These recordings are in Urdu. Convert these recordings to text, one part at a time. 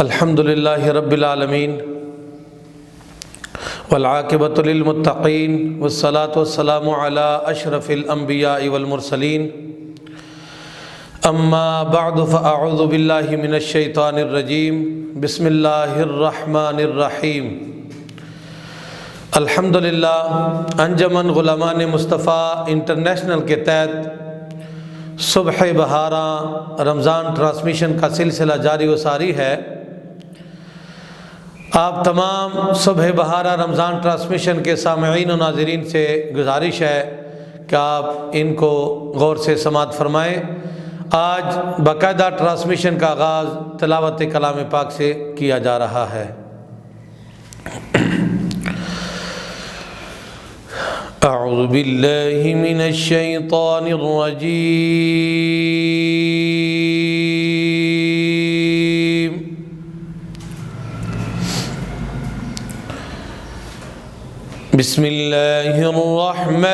الحمدللہ رب العالمین والعاقبۃ للمتقین والصلاۃ والسلام علی اشرف الانبیاء والمرسلین اما بعد فاعوذ باللہ من الشیطان الرجیم بسم اللہ الرحمن الرحیم الحمدللہ انجمن غلامان مصطفیٰ انٹرنیشنل کے تحت صبح بہاراں رمضان ٹرانسمیشن کا سلسلہ جاری و ساری ہے۔ آپ تمام صبح بہارا رمضان ٹرانسمیشن کے سامعین و ناظرین سے گزارش ہے کہ آپ ان کو غور سے سماعت فرمائیں۔ آج باقاعدہ ٹرانسمیشن کا آغاز تلاوت کلام پاک سے کیا جا رہا ہے۔ اعوذ باللہ من الشیطان الرجیم بسم اللہ الرحمن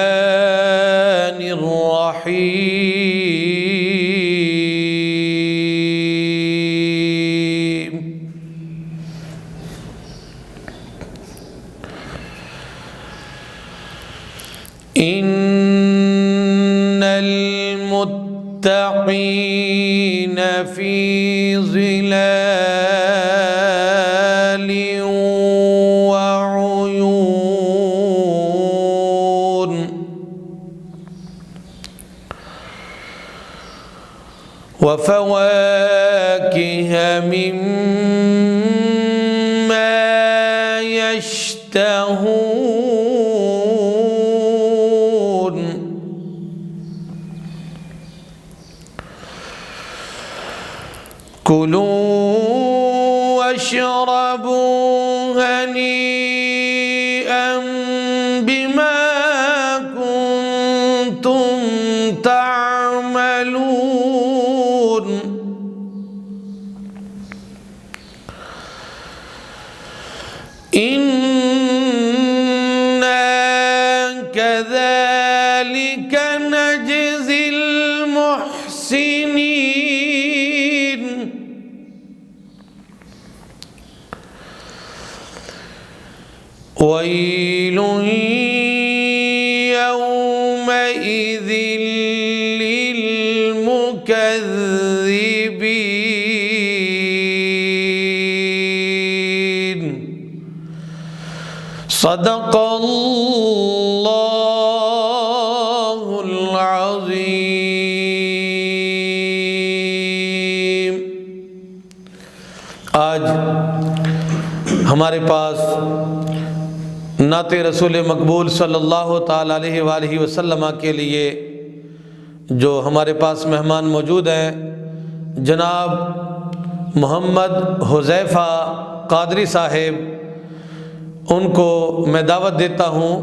الرحیم ان المتقین فی ظلال وفواكه مما يشتهون كلوا واشربوا هنيئا بما كنتم تعملون إنا كذلك نجزي المحسنين ويل يومئذ للمكذبين صدق اللہ العظیم۔ آج ہمارے پاس نعت رسول مقبول صلی اللہ تعالیٰ علیہ وآلہ وسلم کے لیے جو ہمارے پاس مہمان موجود ہیں، جناب محمد حذیفہ قادری صاحب، ان کو میں دعوت دیتا ہوں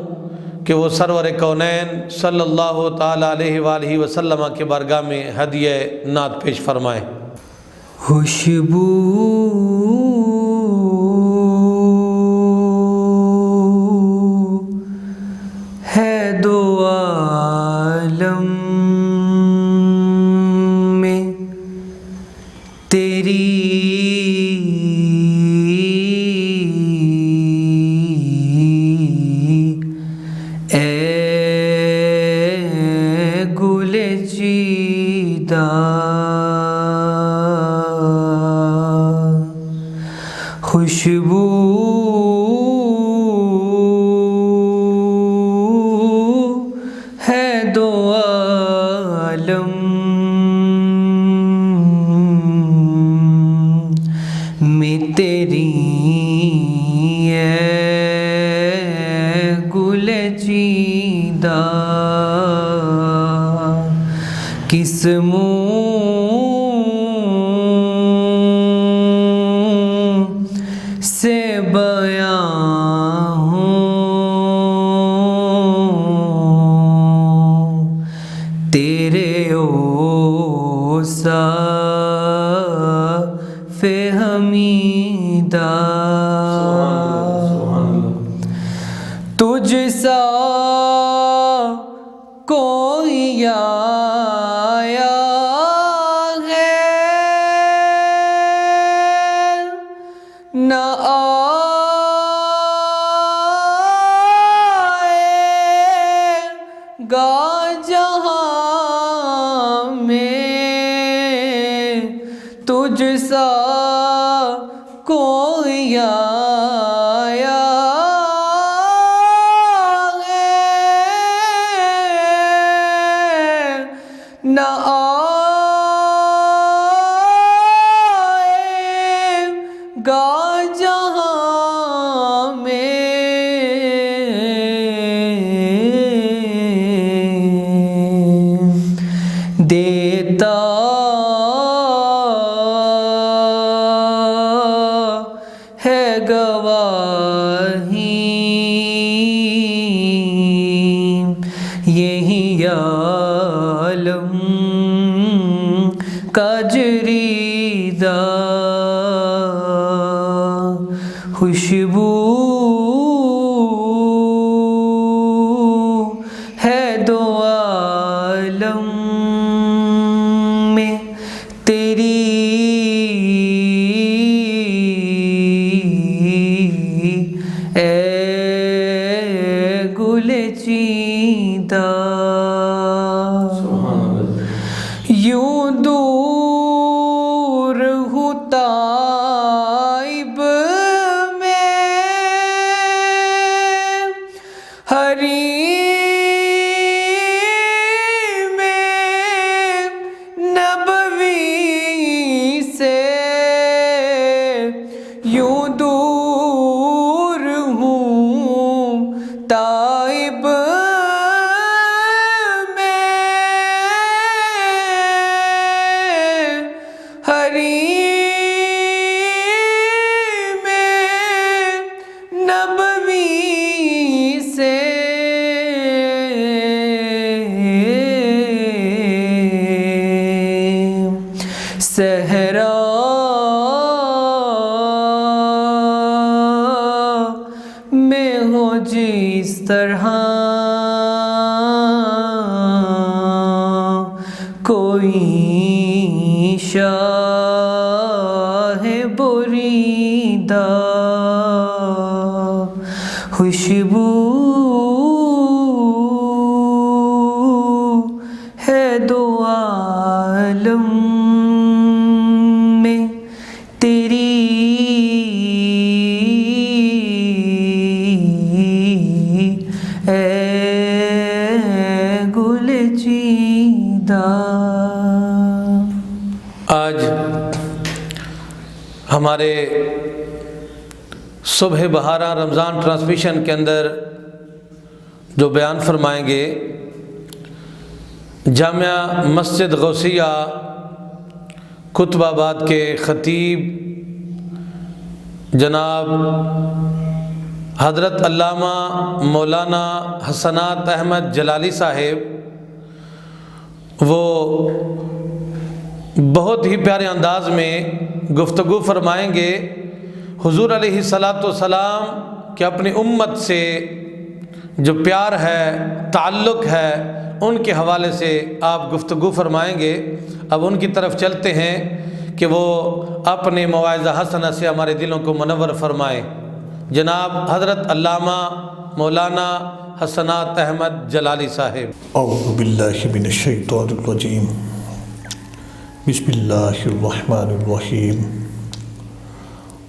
کہ وہ سرور کونین صلی اللہ تعالیٰ علیہ وآلہ وسلم کے بارگاہ میں ہدیہ نعت پیش فرمائیں۔ خوشبو ہے دو عالم میں تیری، خوشبو ہے دو عالم میں تیری، اے گل چیدہ کس سے بیاں ہوں تیرے اوصاف حمیدہ، تجھ سا کوئی آیا ہے نہ آئے گا جہاں میں تجھ سا کوئی آیا ہے، نہ آئے گا جہاں میں دیتا ہے گواہی یہی عالم کا جریدہ، خوشبو ہے دو عالم میں تیری، اے گل چیندہ، یوں دور ہوں طائب میں، حریم نبوی سے، یوں دور ہوں طائب میں، حریم نبوی سے، صحرا میں ہو جس طرح کوئی شاہ بریدہ، خوشبو ہے دو عالم میں تیری، اے گل چیندہ۔ آج ہمارے صبح بہارہ رمضان ٹرانسمیشن کے اندر جو بیان فرمائیں گے جامعہ مسجد غوثیہ قطب آباد کے خطیب جناب حضرت علامہ مولانا حسنات احمد جلالی صاحب، وہ بہت ہی پیارے انداز میں گفتگو فرمائیں گے حضور علیہ الصلاۃ والسلام کہ اپنی امت سے جو پیار ہے، تعلق ہے، ان کے حوالے سے آپ گفتگو فرمائیں گے۔ اب ان کی طرف چلتے ہیں کہ وہ اپنے مواعظہ حسنہ سے ہمارے دلوں کو منور فرمائیں۔ جناب حضرت علامہ مولانا حسنات احمد جلالی صاحب۔ اعوذ باللہ من الشیطان الرجیم، بسم اللہ الرحمن الرحیم،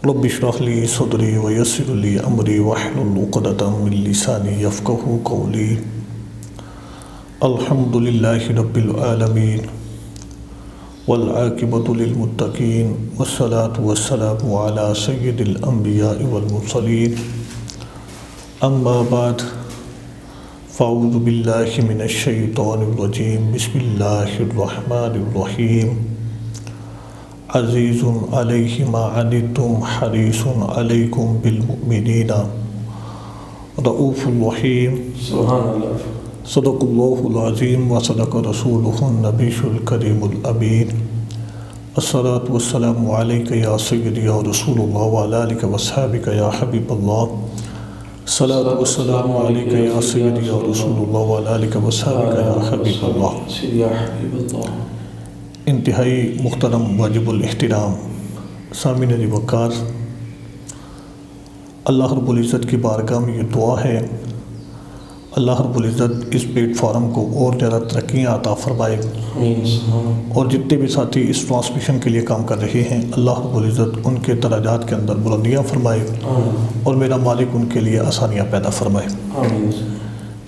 رب اشرح لی صدری ویسر لی امری واحلل عقدۃ من لسانی یفقہوا قولی۔ الحمد للہ رب العالمین والعاقبۃ للمتقین والصلاة والسلام علی سید الانبیاء والمرسلین، اما بعد فاعوذ باللہ من الشیطان الرجیم، بسم اللہ الرحمن الرحیم، عزیز علیہ ما عنتم حریص علیکم بالمؤمنین رؤوف رحیم۔ سبحان اللہ۔ صدق اللہ العظیم وصدق رسولہ النبی الکریم الامین۔ الصلاۃ والسلام علیک یا سیدی یا رسول اللہ وعلی آلک واصحابک یا حبیب اللہ۔ الصلاۃ والسلام علیک یا سیدی یا رسول اللہ وعلی آلک واصحابک یا حبیب اللہ۔ انتہائی محترم واجب الاحترام سامعین وقار، اللہ رب العزت کی بارگاہ میں یہ دعا ہے، اللہ رب العزت اس پلیٹ فارم کو اور زیادہ ترقیاں عطا فرمائے، اور جتنے بھی ساتھی اس ٹرانسمیشن کے لیے کام کر رہے ہیں اللہ رب العزت ان کے درجات کے اندر بلندیاں فرمائے، اور میرا مالک ان کے لیے آسانیاں پیدا فرمائے۔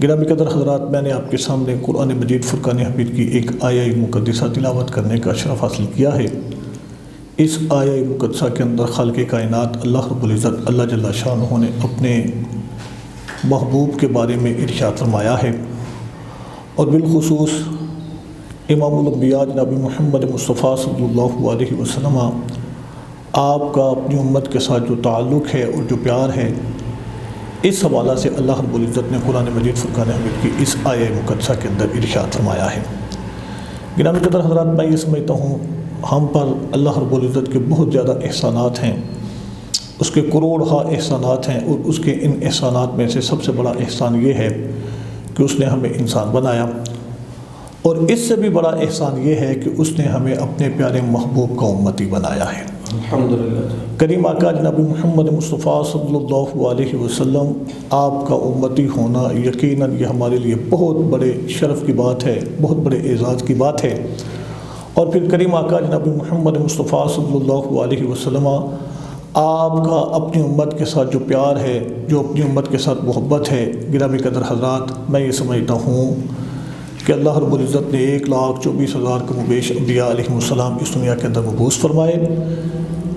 گرامی قدر حضرات، میں نے آپ کے سامنے قرآن مجید فرقان حمید کی ایک آیہ مقدسہ تلاوت کرنے کا شرف حاصل کیا ہے۔ اس آیہ مقدسہ کے اندر خالق کائنات اللہ رب العزت اللہ جل شانہ نے اپنے محبوب کے بارے میں ارشاد فرمایا ہے، اور بالخصوص امام الانبیاء جناب محمد مصطفیٰ صلی اللہ علیہ وسلم آپ کا اپنی امت کے ساتھ جو تعلق ہے اور جو پیار ہے، اس حوالہ سے اللہ رب العزت نے قرآن مجید فرقان حمید کی اس آیہ مقدسہ کے اندر ارشاد فرمایا ہے۔ گرامی قدر حضرات، میں یہ سمجھتا ہوں ہم پر اللہ رب العزت کے بہت زیادہ احسانات ہیں، اس کے کروڑہا احسانات ہیں، اور اس کے ان احسانات میں سے سب سے بڑا احسان یہ ہے کہ اس نے ہمیں انسان بنایا، اور اس سے بھی بڑا احسان یہ ہے کہ اس نے ہمیں اپنے پیارے محبوب کا امتی بنایا ہے۔ الحمدللہ۔ کریم آقا جناب محمد مصطفیٰ صلی اللہ علیہ وسلم آپ کا امتی ہونا یقیناً یہ ہمارے لیے بہت بڑے شرف کی بات ہے، بہت بڑے اعزاز کی بات ہے۔ اور پھر کریم آقا جناب محمد مصطفیٰ صلی اللہ علیہ وسلم آپ کا اپنی امت کے ساتھ جو پیار ہے، جو اپنی امت کے ساتھ محبت ہے، گرامی قدر حضرات، میں یہ سمجھتا ہوں کہ اللہ رب العزت نے 1,24,000 کم و بیش انبیاء علیہ السلام اس دنیا کے اندر مبعوث فرمائے۔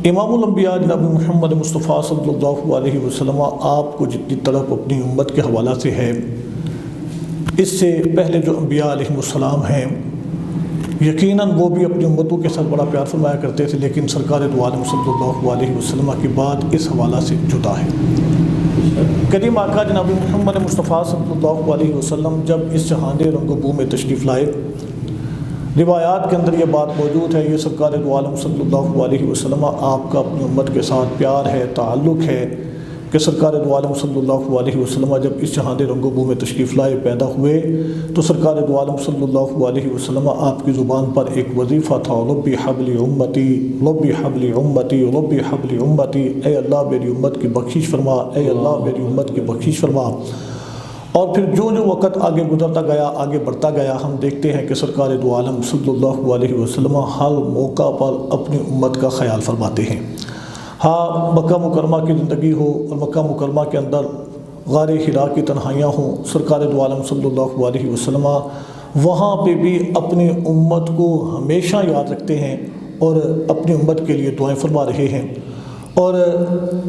امام الانبیاء جناب محمد مصطفیٰ صلی اللہ علیہ وسلم آپ کو جتنی طرف اپنی امت کے حوالہ سے ہے، اس سے پہلے جو انبیاء علیہ السلام ہیں یقیناً وہ بھی اپنی امتوں کے ساتھ بڑا پیار فرمایا کرتے تھے، لیکن سرکار دو عالم صلی اللہ علیہ وسلم کی بات اس حوالہ سے جدا ہے۔ کریم آقا جناب محمد مصطفیٰ صلی اللہ علیہ وسلم جب اس جہان رنگ و بو میں تشریف لائے، روایات کے اندر یہ بات موجود ہے، یہ سرکار دو عالم صلی اللہ علیہ وسلم آپ کا اپنی امت کے ساتھ پیار ہے، تعلق ہے، کہ سرکار دو عالم صلی اللہ علیہ وسلم جب اس جہان رنگ و بو میں تشریف لائے، پیدا ہوئے، تو سرکار دو عالم صلی اللہ علیہ وسلم آپ کی زبان پر ایک وظیفہ تھا، ربی حبلی امتی، ربی حبلی امتی، ربی حبلی امتی، اے اللہ میری امت کی بخشش فرما، اے اللہ میری امت کی بخشش فرما۔ اور پھر جو وقت آگے گزرتا گیا، آگے بڑھتا گیا، ہم دیکھتے ہیں کہ سرکار دو عالم صلی اللہ علیہ وسلم ہر موقع پر اپنی امت کا خیال فرماتے ہیں۔ ہاں، مکہ مکرمہ کی زندگی ہو اور مکہ مکرمہ کے اندر غار حرا کی تنہائیاں ہوں، سرکار دو عالم صلی اللہ علیہ وسلم وہاں پہ بھی اپنی امت کو ہمیشہ یاد رکھتے ہیں اور اپنی امت کے لیے دعائیں فرما رہے ہیں۔ اور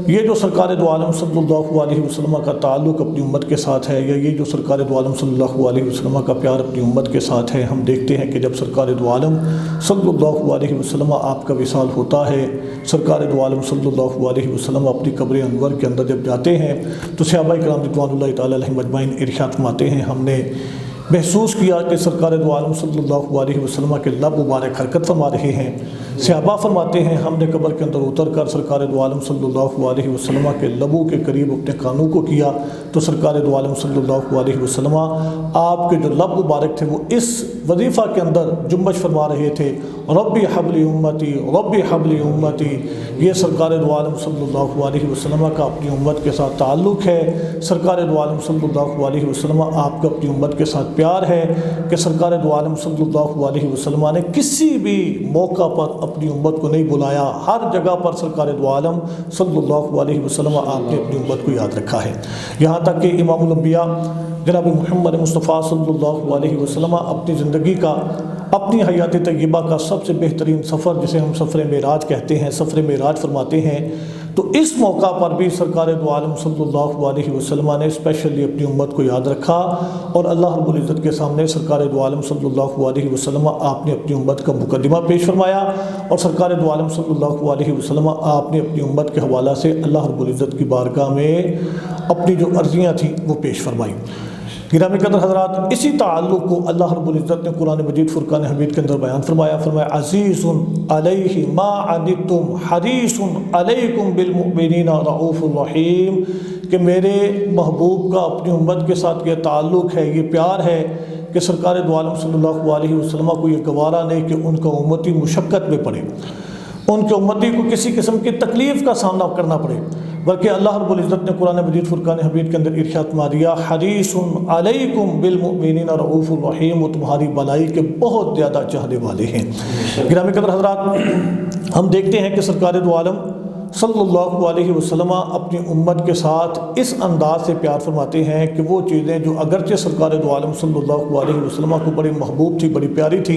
یہ جو سرکار دو عالم صلی اللہ علیہ وسلم کا تعلق اپنی امت کے ساتھ ہے، یا یہ جو سرکار دو عالم صلی اللہ علیہ وسلم کا پیار اپنی امت کے ساتھ ہے، ہم دیکھتے ہیں کہ جب سرکار دو عالم صلی اللہ علیہ وسلم آپ کا وصال ہوتا ہے، سرکار دو عالم صلی اللہ علیہ وسلم اپنی قبر انور کے اندر جب جاتے ہیں تو صحابہ کرام رضوان اللہ تعالی علیہم اجمعین ارشاد فرماتے ہیں، ہم نے محسوس کیا کہ سرکار دو عالم صلی اللہ علیہ وسلم کے لب مبارک حرکت فرما رہے ہیں۔ صحابہ فرماتے ہیں، ہم نے قبر کے اندر اتر کر سرکار دو عالم صلی اللہ علیہ وسلم کے لبوں کے قریب اپنے کانوں کو کیا، تو سرکار دو عالم صلی اللہ علیہ وسلم آپ کے جو لب مبارک تھے وہ اس وظیفہ کے اندر جنبش فرما رہے تھے، ربی حبلی امتی، ربی حبلی امتی۔ یہ سرکار دو عالم صلی اللہ علیہ وسلم کا اپنی امت کے ساتھ تعلق ہے۔ سرکار دو عالم صلی اللہ علیہ وسلم آپ کا اپنی امت کے ساتھ پیار ہے کہ سرکار دو عالم صلی اللہ علیہ وسلم نے کسی بھی موقع پر اپنی امت کو نہیں بلایا، ہر جگہ پر سرکار دو عالم صلی اللہ علیہ وسلم آپ نے اپنی امت کو یاد رکھا ہے۔ یہاں تک کہ امام الانبیاء جناب محمد مصطفیٰ صلی اللہ علیہ وسلم اپنی زندگی کا، اپنی حیات طیبہ کا سب سے بہترین سفر جسے ہم سفر معراج کہتے ہیں، سفر معراج فرماتے ہیں، تو اس موقع پر بھی سرکار دو عالم صلی اللہ علیہ وسلم نے اسپیشلی اپنی امت کو یاد رکھا، اور اللہ رب العزت کے سامنے سرکار دو عالم صلی اللہ علیہ وسلم آپ نے اپنی امت کا مقدمہ پیش فرمایا، اور سرکار دو عالم صلی اللہ علیہ وسلم آپ نے اپنی امت کے حوالہ سے اللہ رب العزت کی بارگاہ میں اپنی جو عرضیاں تھیں وہ پیش فرمائیں۔ گرامی قدر حضرات، اسی تعلق کو اللہ رب العزت نے قرآن مجید فرقان حمید کے اندر بیان فرمایا عزیز علیہ ما عنتم حریص علیکم بالمؤمنین رؤوف الرحیم، کہ میرے محبوب کا اپنی امت کے ساتھ یہ تعلق ہے، یہ پیار ہے کہ سرکار دو عالم صلی اللہ علیہ وسلم کو یہ گوارا نہیں کہ ان کا امتی مشقت میں پڑے، ان کے امتی کو کسی قسم کی تکلیف کا سامنا کرنا پڑے، بلکہ اللہ رب العزت نے قرآن مجید فرقان حمید کے اندر ارشاد فرما دیا حریص علیکم بالمؤمنین رؤوف الرحیم، وہ تمہاری بھلائی کے بہت زیادہ چاہنے والے ہیں۔ گرامی قدر حضرات، ہم دیکھتے ہیں کہ سرکار دو عالم صلی اللہ علیہ وسلم اپنی امت کے ساتھ اس انداز سے پیار فرماتے ہیں کہ وہ چیزیں جو اگرچہ سرکار دو عالم صلی اللہ علیہ وسلم کو بڑی محبوب تھی، بڑی پیاری تھی،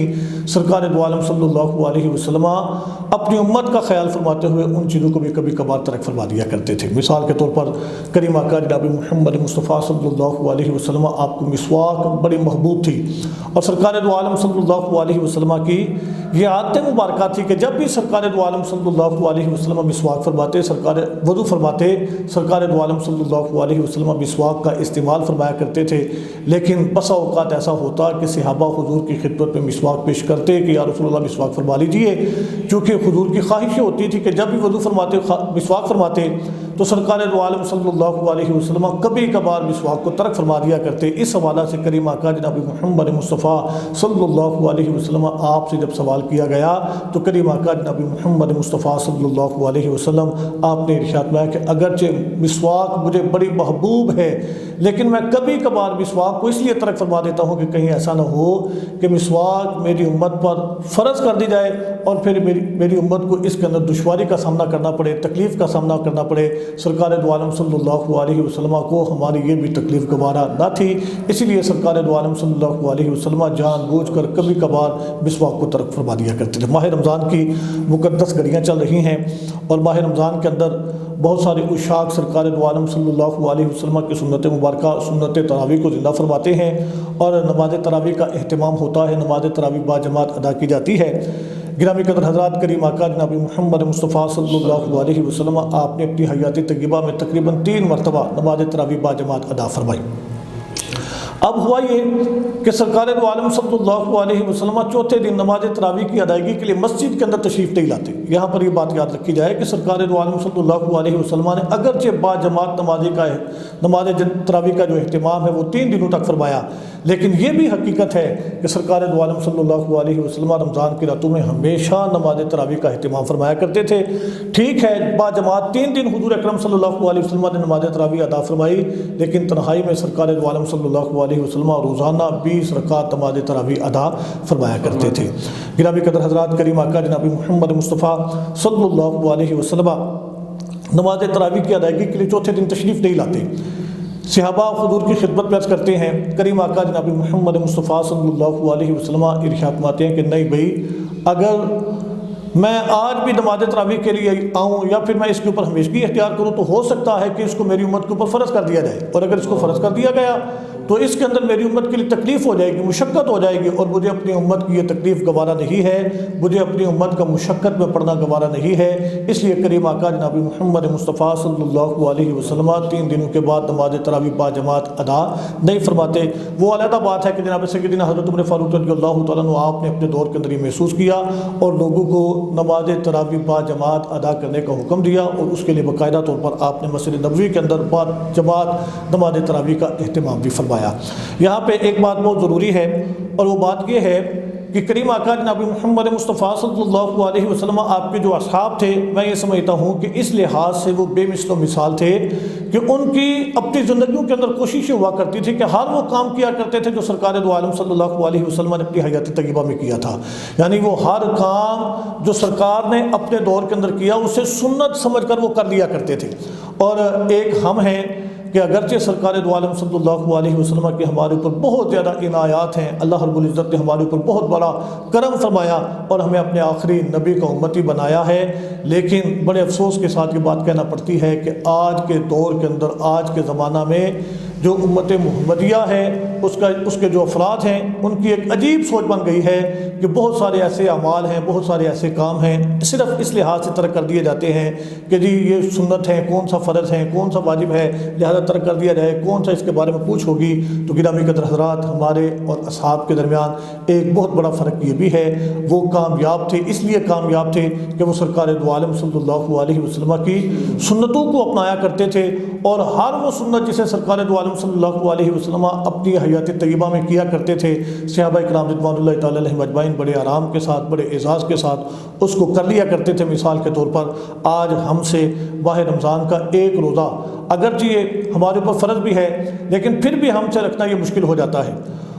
سرکار دو عالم صلی اللہ علیہ وسلم اپنی امت کا خیال فرماتے ہوئے ان چیزوں کو بھی کبھی کبھار ترک فرما دیا کرتے تھے۔ مثال کے طور پر کریم آقا جناب محمد مصطفیٰ صلی اللہ علیہ وسلم آپ کو مسواک بڑی محبوب تھی، اور سرکار دو عالم صلی اللہ علیہ وسلم کی یہ عادت مبارکہ تھی کہ جب بھی سرکار دو عالم صلی اللہ علیہ وسلم مسواک فرماتے، وضو فرماتے، سرکار دو عالم صلی اللہ علیہ وسلم مسواک کا استعمال فرمایا کرتے تھے۔ لیکن بسا اوقات ایسا ہوتا کہ صحابہ حضور کی خدمت میں مسواک پیش کرتے کہ یا رسول اللہ مسواک فرما لیجئے، کیونکہ حضور کی خواہش ہوتی تھی کہ جب بھی وضو فرماتے مسواک فرماتے تو سرکار دو عالم صلی اللہ علیہ وسلم کبھی کبھار مسواک کو ترک فرما دیا کرتے۔ اس حوالہ سے کریم آقا جناب محمد مصطفیٰ صلی اللہ علیہ وسلم آپ سے جب سوال کیا گیا تو کریم آقا جناب محمد مصطفیٰ صلی اللہ علیہ وسلم آپ نے ارشاد فرمایا کہ اگرچہ مسواک مجھے بڑی محبوب ہے، لیکن میں کبھی کبھار مسواک کو اس لیے ترک فرما دیتا ہوں کہ کہیں ایسا نہ ہو کہ مسواک میری امت پر فرض کر دی جائے اور پھر میری امت کو اس کے اندر دشواری کا سامنا کرنا پڑے، تکلیف کا سامنا کرنا پڑے۔ سرکار دو عالم صلی اللہ علیہ وسلم کو ہماری یہ بھی تکلیف گوارا نہ تھی، اسی لیے سرکار دو عالم صلی اللہ علیہ وسلم جان بوجھ کر کبھی کبھار مسواک کو ترک فرما دیا کرتے تھے۔ ماہ رمضان کی مقدس گھڑیاں چل رہی ہیں اور ماہ رمضان کے اندر بہت سارے عشاق سرکار دو عالم صلی اللہ علیہ وسلم کی سنت مبارکہ سنت تراویح کو زندہ فرماتے ہیں اور نماز تراویح کا اہتمام ہوتا ہے، نماز تراویح با جماعت ادا کی جاتی ہے۔ گرامی قدر حضرات، کریم آقا جناب محمد مصطفیٰ صلی اللہ علیہ وسلم آپ نے اپنی حیات طیبہ میں تقریباً 3 مرتبہ نماز تراویح با جماعت ادا فرمائی۔ اب ہوا یہ کہ سرکار دو عالم صلی اللہ علیہ وسلم چوتھے دن نماز تراویح کی ادائیگی کے لیے مسجد کے اندر تشریف نہیں لاتے۔ یہاں پر یہ بات یاد رکھی جائے کہ سرکار دو عالم صلی اللہ علیہ وسلم نے اگرچہ با جماعت نماز تراویح کا جو اہتمام ہے وہ 3 دنوں تک فرمایا، لیکن یہ بھی حقیقت ہے کہ سرکار دو عالم صلی اللہ علیہ وسلم رمضان کی راتوں میں ہمیشہ نماز تراویح کا اہتمام فرمایا کرتے تھے۔ ٹھیک ہے، با جماعت 3 دن حضور اکرم صلی اللہ علیہ وسلم نے نماز تراویح ادا فرمائی، لیکن تنہائی میں سرکار دو عالم صلی اللہ علیہ وسلم روزانہ 20 رکعت نماز تراویح ادا فرمایا کرتے تھے۔ گرامی قدر حضرات، کریم آقا جناب محمد مصطفیٰ صلی اللہ علیہ وسلم نماز تراویح کی ادائیگی کے لیے چوتھے دن تشریف نہیں لاتے۔ صحابہ حضور کی خدمت میں عرض کرتے ہیں، کریم آقا جناب محمد مصطفیٰ صلی اللہ علیہ وسلم ارشاد فرماتے ہیں کہ نہیں بھائی، اگر میں آج بھی نماز تراویح کے لیے آؤں یا پھر میں اس کے اوپر ہمیشگی اختیار کروں تو ہو سکتا ہے کہ اس کو میری امت کے اوپر فرض کر دیا جائے، اور اگر اس کو فرض کر دیا گیا تو اس کے اندر میری امت کے لیے تکلیف ہو جائے گی، مشقت ہو جائے گی، اور مجھے اپنی امت کی یہ تکلیف گوارا نہیں ہے، مجھے اپنی امت کا مشقت میں پڑنا گوارا نہیں ہے۔ اس لیے کریم آقا جناب محمد مصطفیٰ صلی اللہ علیہ وسلم 3 دنوں کے بعد نماز تراویح با جماعت ادا نہیں فرماتے۔ وہ علیحدہ بات ہے کہ جناب سیدنا حضرت عمر فاروق رضی اللہ تعالیٰ عنہ آپ نے اپنے دور کے اندر یہ محسوس کیا اور لوگوں کو نماز تراویح با جماعت ادا کرنے کا حکم دیا، اور اس کے لیے باقاعدہ طور پر آپ نے مسجد نبوی کے اندر با جماعت نماز تراویح کا اہتمام بھی فرمایا۔ یہاں پہ ایک بات بہت ضروری ہے، اور وہ بات یہ ہے کہ کریم آقا جناب محمد مصطفیٰ صلی اللہ علیہ وسلم آپ کے جو اصحاب تھے، میں یہ سمجھتا ہوں کہ اس لحاظ سے وہ بے مثل و مثال تھے کہ ان کی اپنی زندگیوں کے اندر کوششیں ہوا کرتی تھی کہ ہر وہ کام کیا کرتے تھے جو سرکار دو عالم صلی اللہ علیہ وسلم نے اپنی حیات طیبہ میں کیا تھا، یعنی وہ ہر کام جو سرکار نے اپنے دور کے اندر کیا اسے سنت سمجھ کر وہ کر لیا کرتے تھے۔ اور ایک ہم ہیں کہ اگرچہ سرکار دو عالم صلی اللہ علیہ وسلم کے ہمارے اوپر بہت زیادہ عنایات ہیں، اللہ رب العزت نے ہمارے اوپر بہت بڑا کرم فرمایا اور ہمیں اپنے آخری نبی کا امتی بنایا ہے، لیکن بڑے افسوس کے ساتھ یہ بات کہنا پڑتی ہے کہ آج کے دور کے اندر، آج کے زمانہ میں جو امت محمدیہ ہے اس کے جو افراد ہیں ان کی ایک عجیب سوچ بن گئی ہے کہ بہت سارے ایسے اعمال ہیں، بہت سارے ایسے کام ہیں صرف اس لحاظ سے ترک کر دیے جاتے ہیں کہ جی یہ سنت ہے، کون سا فرض ہے، کون سا واجب ہے، لہذا ترک کر دیا جائے، کون سا اس کے بارے میں پوچھ ہوگی۔ تو گرامی قدر حضرات، ہمارے اور اصحاب کے درمیان ایک بہت بڑا فرق یہ بھی ہے، وہ کامیاب تھے، اس لیے کامیاب تھے کہ وہ سرکار دو عالم صلی اللہ علیہ وسلم کی سنتوں کو اپنایا کرتے تھے، اور ہر وہ سنت جسے سرکار دو عالم عالم صلی اللہ علیہ وسلم اپنی حیات طیبہ میں کیا کرتے تھے، صحابہ کرام رضوان اللہ تعالیٰ علیہم اجمعین بڑے آرام کے ساتھ، بڑے اعزاز کے ساتھ اس کو کر لیا کرتے تھے۔ مثال کے طور پر آج ہم سے ماہ رمضان کا ایک روزہ اگرچہ یہ ہمارے اوپر فرض بھی ہے لیکن پھر بھی ہم سے رکھنا یہ مشکل ہو جاتا ہے،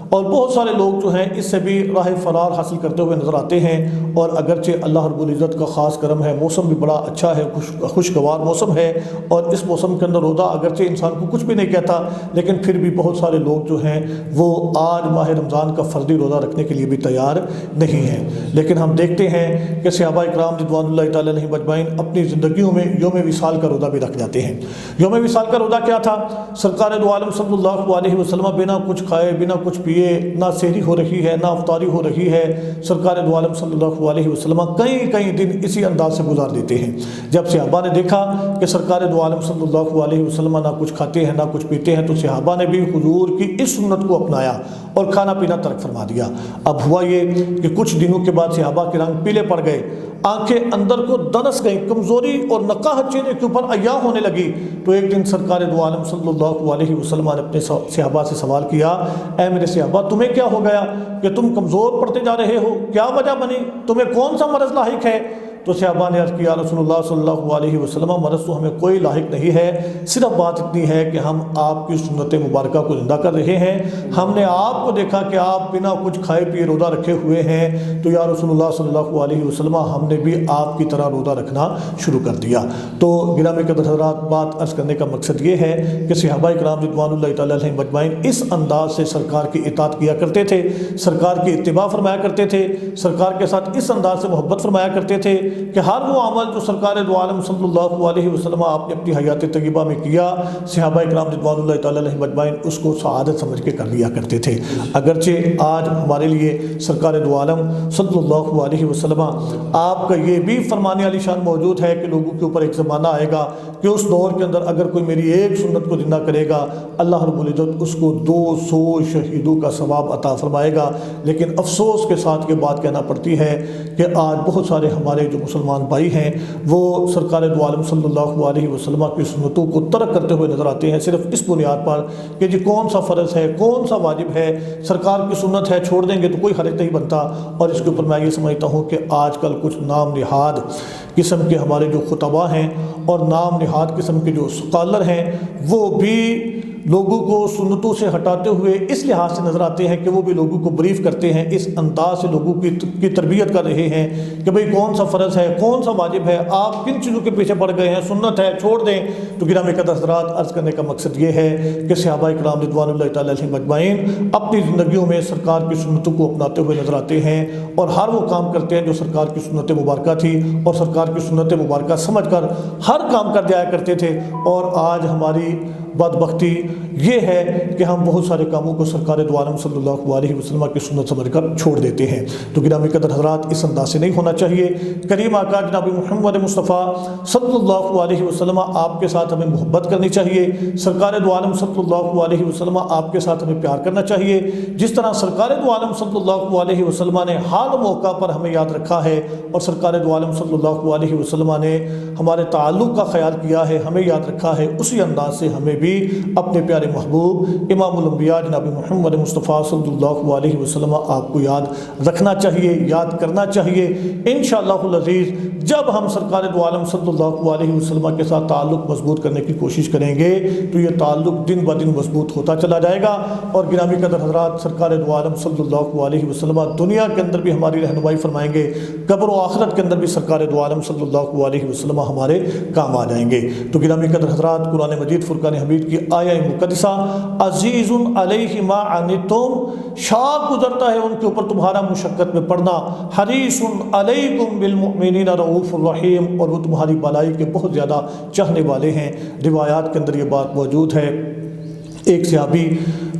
اور بہت سارے لوگ جو ہیں اس سے بھی راہ فرار حاصل کرتے ہوئے نظر آتے ہیں۔ اور اگرچہ اللہ رب العزت کا خاص کرم ہے، موسم بھی بڑا اچھا ہے، خوشگوار موسم ہے، اور اس موسم کے اندر روزہ اگرچہ انسان کو کچھ بھی نہیں کہتا لیکن پھر بھی بہت سارے لوگ جو ہیں وہ آج ماہ رمضان کا فرضی روزہ رکھنے کے لیے بھی تیار نہیں ہیں۔ لیکن ہم دیکھتے ہیں کہ صحابہ اکرام رضوان اللہ تعالیٰ علیہم اجمعین اپنی زندگیوں میں یوم وصال کا روزہ بھی رکھ جاتے ہیں۔ یوم وصال کا روزہ کیا تھا؟ سرکار دو عالم صلی اللہ علیہ وسلم بنا کچھ کھائے، بنا کچھ پیے، نہ سحری ہو رہی ہے نہ افطاری ہو رہی ہے، سرکار دو عالم صلی اللہ علیہ وسلم کئی دن اسی انداز سے گزار دیتے ہیں۔ جب صحابہ نے دیکھا کہ سرکار دو عالم صلی اللہ علیہ وسلم نہ کچھ کھاتے ہیں نہ کچھ پیتے ہیں تو صحابہ نے بھی حضور کی اس سنت کو اپنایا اور کھانا پینا ترک فرما دیا۔ اب ہوا یہ کہ کچھ دنوں کے بعد صحابہ کے رنگ پیلے پڑ گئے، آنکھیں اندر کو دنس گئیں، کمزوری اور نقاہت چہرے کے اوپر عیاں ہونے لگی۔ تو ایک دن سرکار دو عالم صلی اللہ علیہ وسلم نے اپنے صحابہ سے سوال کیا، اے میرے صحابہ تمہیں کیا ہو گیا کہ تم کمزور پڑتے جا رہے ہو؟ کیا وجہ بنی؟ تمہیں کون سا مرض لاحق ہے؟ تو صحابہ نے عرض کیا رسول اللہ صلی اللہ علیہ وسلم مرض تو ہمیں کوئی لاحق نہیں ہے، صرف بات اتنی ہے کہ ہم آپ کی سنت مبارکہ کو زندہ کر رہے ہیں۔ ہم نے آپ کو دیکھا کہ آپ بنا کچھ کھائے پیے روزہ رکھے ہوئے ہیں، تو یا رسول اللہ صلی اللہ علیہ وسلم ہم نے بھی آپ کی طرح روزہ رکھنا شروع کر دیا۔ تو گرامی قدر حضرات، بات عرض کرنے کا مقصد یہ ہے کہ صحابہ کرام رضوان اللہ تعالیٰ علیہم اجمعین اس انداز سے سرکار کی اطاعت کیا کرتے تھے، سرکار کی اتباع فرمایا کرتے تھے، سرکار کے ساتھ اس انداز سے محبت فرمایا کرتے تھے کہ ہر وہ عمل جو سرکار دو عالم صلی اللہ علیہ وسلم آپ نے اپنی حیات طیبہ میں کیا، صحابہ کرام رضوان اللہ تعالیٰ علیہم اجمعین اس کو سعادت سمجھ کے کر لیا کرتے تھے۔ اگرچہ آج ہمارے لیے سرکار دو عالم صلی اللہ علیہ وسلم آپ کا یہ بھی فرمانے والی شان موجود ہے کہ لوگوں کے اوپر ایک زمانہ آئے گا کہ اس دور کے اندر اگر کوئی میری ایک سنت کو زندہ کرے گا اللہ رب العزت اس کو 200 شہیدوں کا ثواب عطا فرمائے گا۔ لیکن افسوس کے ساتھ یہ بات کہنا پڑتی ہے کہ آج بہت سارے ہمارے جو مسلمان بھائی ہیں وہ سرکار دو عالم صلی اللہ علیہ وسلم کی سنتوں کو ترک کرتے ہوئے نظر آتے ہیں، صرف اس بنیاد پر کہ جی کون سا فرض ہے، کون سا واجب ہے، سرکار کی سنت ہے چھوڑ دیں گے تو کوئی حرج نہیں بنتا۔ اور اس کے اوپر میں یہ سمجھتا ہوں کہ آج کل کچھ نام نہاد قسم کے ہمارے جو خطبہ ہیں اور نام نہاد قسم کے جو اسکالر ہیں وہ بھی لوگوں کو سنتوں سے ہٹاتے ہوئے اس لحاظ سے نظر آتے ہیں کہ وہ بھی لوگوں کو بریف کرتے ہیں، اس انداز سے لوگوں کی تربیت کر رہے ہیں کہ بھئی کون سا فرض ہے، کون سا واجب ہے، آپ کن چیزوں کے پیچھے پڑ گئے ہیں، سنت ہے چھوڑ دیں۔ تو گرامی قدر حضرات، عرض کرنے کا مقصد یہ ہے کہ صحابہ کرام رضوان اللہ تعالیٰ علیہم اجمعین اپنی زندگیوں میں سرکار کی سنتوں کو اپناتے ہوئے نظر آتے ہیں اور ہر وہ کام کرتے ہیں جو سرکار کی سنت مبارکہ تھی، اور سرکار کی سنت مبارکہ سمجھ کر ہر کام کر جایا کرتے تھے۔ اور آج ہماری بدبختی یہ ہے کہ ہم بہت سارے کاموں کو سرکار دو عالم صلی اللہ علیہ وسلم کی سنت سمجھ کر چھوڑ دیتے ہیں۔ تو گرامی قدر حضرات، اس انداز سے نہیں ہونا چاہیے۔ کریم آقا جناب محمد مصطفیٰ صلی اللہ علیہ وسلم آپ کے ساتھ ہمیں محبت کرنی چاہیے، سرکار دو عالم صلی اللہ علیہ وسلم آپ کے ساتھ ہمیں پیار کرنا چاہیے، جس طرح سرکار دو عالم صلی اللہ علیہ وسلم نے حال موقع پر ہمیں یاد رکھا ہے اور سرکار دو عالم صلی اللہ علیہ وسلم نے ہمارے تعلق کا خیال کیا ہے، ہمیں یاد رکھا ہے، اسی انداز سے ہمیں بھی اپنے پیارے محبوب امام الانبیاء جناب محمد مصطفیٰ صلی اللہ علیہ وسلم آپ کو یاد رکھنا چاہیے، یاد کرنا چاہیے۔ انشاءاللہ العزیز جب ہم سرکار دو عالم صلی اللہ علیہ وسلم کے ساتھ تعلق مضبوط کرنے کی کوشش کریں گے تو یہ تعلق دن بہ دن مضبوط ہوتا چلا جائے گا۔ اور گرامی قدر حضرات، سرکار دو عالم صلی اللہ علیہ وسلم دنیا کے اندر بھی ہماری رہنمائی فرمائیں گے، قبر و آخرت کے اندر بھی سرکار دو عالم صلی اللہ علیہ وسلم ہمارے کام آ جائیں گے۔ تو گرامی قدر حضرات، قرآن مجید فرقان حمید کی آیہ مقدسہ عزیز علیہ ما عنتم، شاق گزرتا ہے ان کے اوپر تمہارا مشقت میں پڑنا، حریص علیکم بالمؤمنین رؤوف الرحیم، اور وہ تمہاری بھلائی کے بہت زیادہ چاہنے والے ہیں۔ روایات کے اندر یہ بات موجود ہے۔ ایک صحابی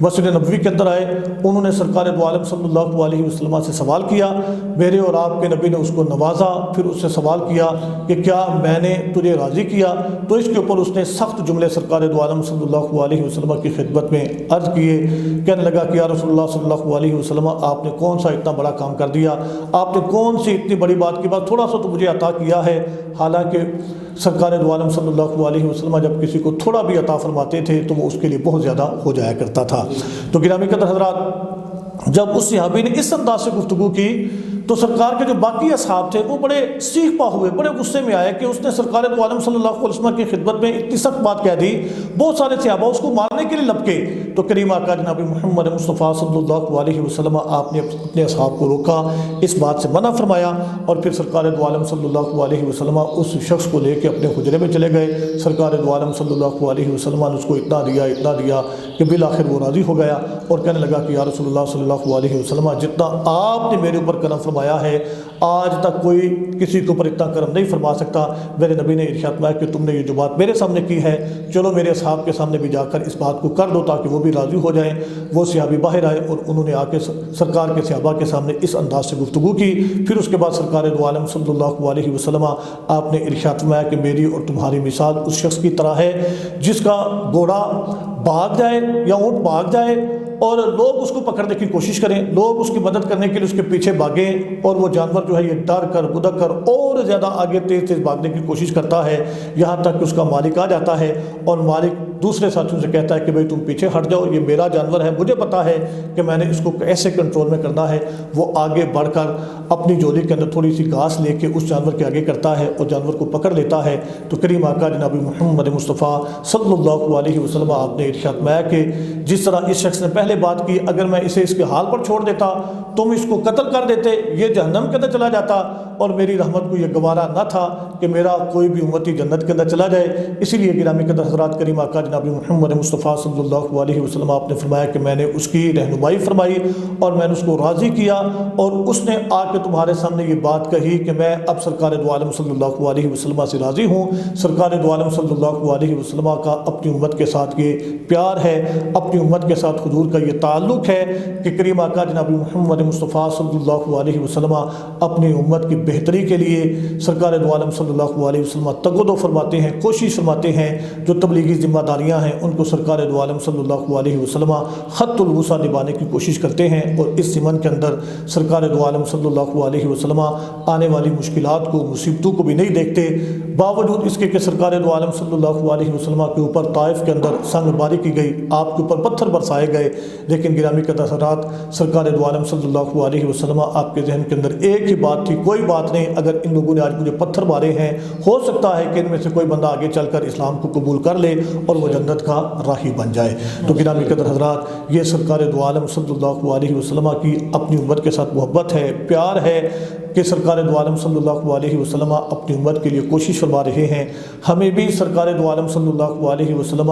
مسجد نبوی کے اندر آئے، انہوں نے سرکار دو عالم صلی اللہ علیہ وسلم سے سوال کیا، میرے اور آپ کے نبی نے اس کو نوازا، پھر اس سے سوال کیا کہ کیا میں نے تجھے راضی کیا؟ تو اس کے اوپر اس نے سخت جملے سرکار دو عالم صلی اللہ علیہ وسلم کی خدمت میں عرض کیے، کہنے لگا کہ یا رسول اللہ صلی اللہ علیہ وسلم آپ نے کون سا اتنا بڑا کام کر دیا، آپ نے کون سی اتنی بڑی بات کی بات تھوڑا سا تو مجھے عطا کیا ہے۔ حالانکہ سرکار دو عالم صلی اللہ علیہ وسلم جب کسی کو تھوڑا بھی عطا فرماتے تھے تو وہ اس کے لیے بہت زیادہ زیادہ ہو جایا کرتا تھا۔ تو گرامی قدر حضرات، جب اس صحابی نے اس انداز سے گفتگو کی تو سرکار کے جو باقی اصحاب تھے وہ بڑے سیخ پا ہوئے، بڑے غصے میں آئے کہ اس نے سرکار دو عالم صلی اللہ علیہ وسلم کی خدمت میں اتنی سخت بات کہہ دی۔ بہت سارے صحابہ اس کو مارنے کے لیے لپکے، تو کریم آقا جناب محمد مصطفیٰ صلی اللہ علیہ وسلم آپ نے اپنے اصحاب کو روکا، اس بات سے منع فرمایا، اور پھر سرکار دو عالم صلی اللہ علیہ وسلم اس شخص کو لے کے اپنے حجرے میں چلے گئے۔ سرکار دو عالم صلی اللہ علیہ وسلم نے اس کو اتنا دیا کہ بالآخر وہ راضی ہو گیا اور کہنے لگا کہ یا رسول اللہ صلی اللہ علیہ وسلم، جتنا آپ نے میرے اوپر کرم فرمایا ہے آج تک کوئی کسی کے اوپر اتنا کرم نہیں فرما سکتا۔ میرے نبی نے ارشاد فرمایا کہ تم نے یہ جو بات میرے سامنے کی ہے، چلو میرے اصحاب کے سامنے بھی جا کر اس بات کو کر دو تاکہ وہ بھی راضی ہو جائیں۔ وہ صحابی باہر آئے اور انہوں نے آ کے سرکار کے صحابہ کے سامنے اس انداز سے گفتگو کی۔ پھر اس کے بعد سرکار دو عالم صلی اللہ علیہ وسلم آپ نے ارشاد فرمایا کہ میری اور تمہاری مثال اس شخص کی طرح ہے جس کا گھوڑا بھاگ جائے یا اونٹ بھاگ جائے اور لوگ اس کو پکڑنے کی کوشش کریں، لوگ اس کی مدد کرنے کے لیے اس کے پیچھے بھاگیں، اور وہ جانور جو ہے یہ ڈر کر بدک کر اور زیادہ آگے تیز بھاگنے کی کوشش کرتا ہے، یہاں تک کہ اس کا مالک آ جاتا ہے اور مالک دوسرے ساتھیوں سے کہتا ہے کہ بھئی تم پیچھے ہٹ جاؤ، یہ میرا جانور ہے، مجھے پتا ہے کہ میں نے اس کو ایسے کنٹرول میں کرنا ہے۔ وہ آگے بڑھ کر اپنی جولی کے اندر تھوڑی سی گھاس لے کے اس جانور کے آگے کرتا ہے اور جانور کو پکڑ لیتا ہے۔ تو کریم آقا جناب محمد مصطفیٰ صلی اللہ علیہ وسلم آپ نے ارشاد فرمایا کہ جس طرح اس شخص نے پہلے بات کی، اگر میں اسے اس کے حال پر چھوڑ دیتا، تم اس کو قتل کر دیتے، یہ جہنم کے اندر چلا جاتا، اور میری رحمت کو یہ گوارا نہ تھا کہ میرا کوئی بھی امتی جنت کے اندر چلا جائے۔ اسی لیے گرامی قدر حضرات، کریم آقا جناب محمد مصطفیٰ صلی اللہ علیہ وسلم آپ نے فرمایا کہ میں نے اس کی رہنمائی فرمائی اور میں نے اس کو راضی کیا، اور اس نے آ کے تمہارے سامنے یہ بات کہی کہ میں اب سرکار دو عالم صلی اللہ علیہ وسلم سے راضی ہوں۔ سرکار دو عالم صلی اللہ علیہ وسلم کا اپنی امت کے ساتھ یہ پیار ہے، اپنی امت کے ساتھ حضور کا یہ تعلق ہے کہ کریم آقا جناب محمد مصطفیٰ صلی اللہ علیہ وسلم اپنی امت کی بہتری کے لیے سرکار دو عالم صلی اللہ علیہ وسلم تگودو فرماتے ہیں، کوشش فرماتے ہیں، جو تبلیغی ذمہ داریاں ہیں ان کو سرکار دو عالم صلی اللہ علیہ وسلم خط الوسع نبھانے کی کوشش کرتے ہیں، اور اس ضمن کے اندر سرکار دو عالم صلی اللہ علیہ وسلم آنے والی مشکلات کو، مصیبتوں کو بھی نہیں دیکھتے، باوجود اس کے کہ سرکار دو عالم صلی اللہ علیہ وسلم کے اوپر طائف کے اندر سنگ باری کی گئی، آپ کے اوپر پتھر برسائے گئے، لیکن گرامی قدر حضرات سرکار دو عالم صلی اللہ علیہ وسلم آپ کے ذہن کے اندر ایک ہی بات تھی، کوئی بات نہیں، اگر ان لوگوں نے آج مجھے پتھر مارے ہیں، ہو سکتا ہے کہ ان میں سے کوئی بندہ آگے چل کر اسلام کو قبول کر لے اور وہ جنت کا راہی بن جائے۔ تو گرامی قدر حضرات، یہ سرکار دو عالم صلی اللہ علیہ وسلم کی اپنی امت کے ساتھ محبت ہے، پیار ہے کہ سرکار دو عالم صلی اللہ علیہ وسلم اپنی امت کے لیے کوشش فرما رہے ہیں۔ ہمیں بھی سرکار دو عالم صلی اللہ علیہ وسلم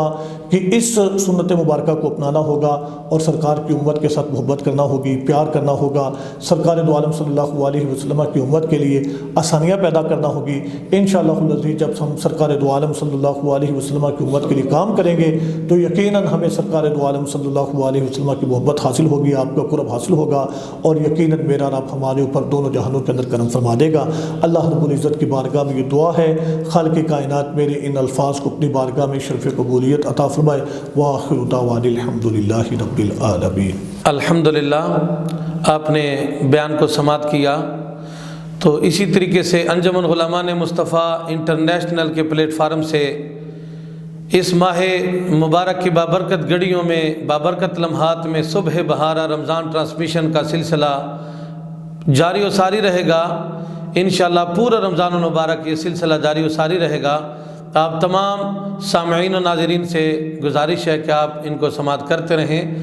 کی اس سنت مبارکہ کو اپنانا ہوگا اور سرکار کی امت کے ساتھ محبت کرنا ہوگی، پیار کرنا ہوگا، سرکار دو عالم صلی اللہ علیہ وسلم کی امت کے لیے آسانیاں پیدا کرنا ہوگی۔ انشاءاللہ العزیز جب ہم سرکار دو عالم صلی اللہ علیہ وسلم کی امت کے لیے کام کریں گے تو یقیناً ہمیں سرکار دو عالم صلی اللہ علیہ وسلم کی محبت حاصل ہوگی، آپ کا قرب حاصل ہوگا، اور یقیناً میرا رب ہمارے اوپر دونوں جہانوں کے اندر کرم فرما دے گا۔ اللہ رب العزت کی بارگاہ میں یہ دعا ہے، خالق کائنات میرے ان الفاظ کو اپنی بارگاہ میں شرف قبولیت عطا فرمائے۔ وآخر دعوانا الحمدللہ رب العالمین۔ الحمدللہ، آپ نے بیان کو سماعت کیا، تو اسی طریقے سے انجمن علماء مصطفیٰ انٹرنیشنل کے پلیٹ فارم سے اس ماہ مبارک کی بابرکت گھڑیوں میں، بابرکت لمحات میں صبح بہارا رمضان ٹرانسمیشن کا سلسلہ جاری و ساری رہے گا۔ انشاءاللہ پورا رمضان المبارک یہ سلسلہ جاری و ساری رہے گا۔ آپ تمام سامعین و ناظرین سے گزارش ہے کہ آپ ان کو سماعت کرتے رہیں۔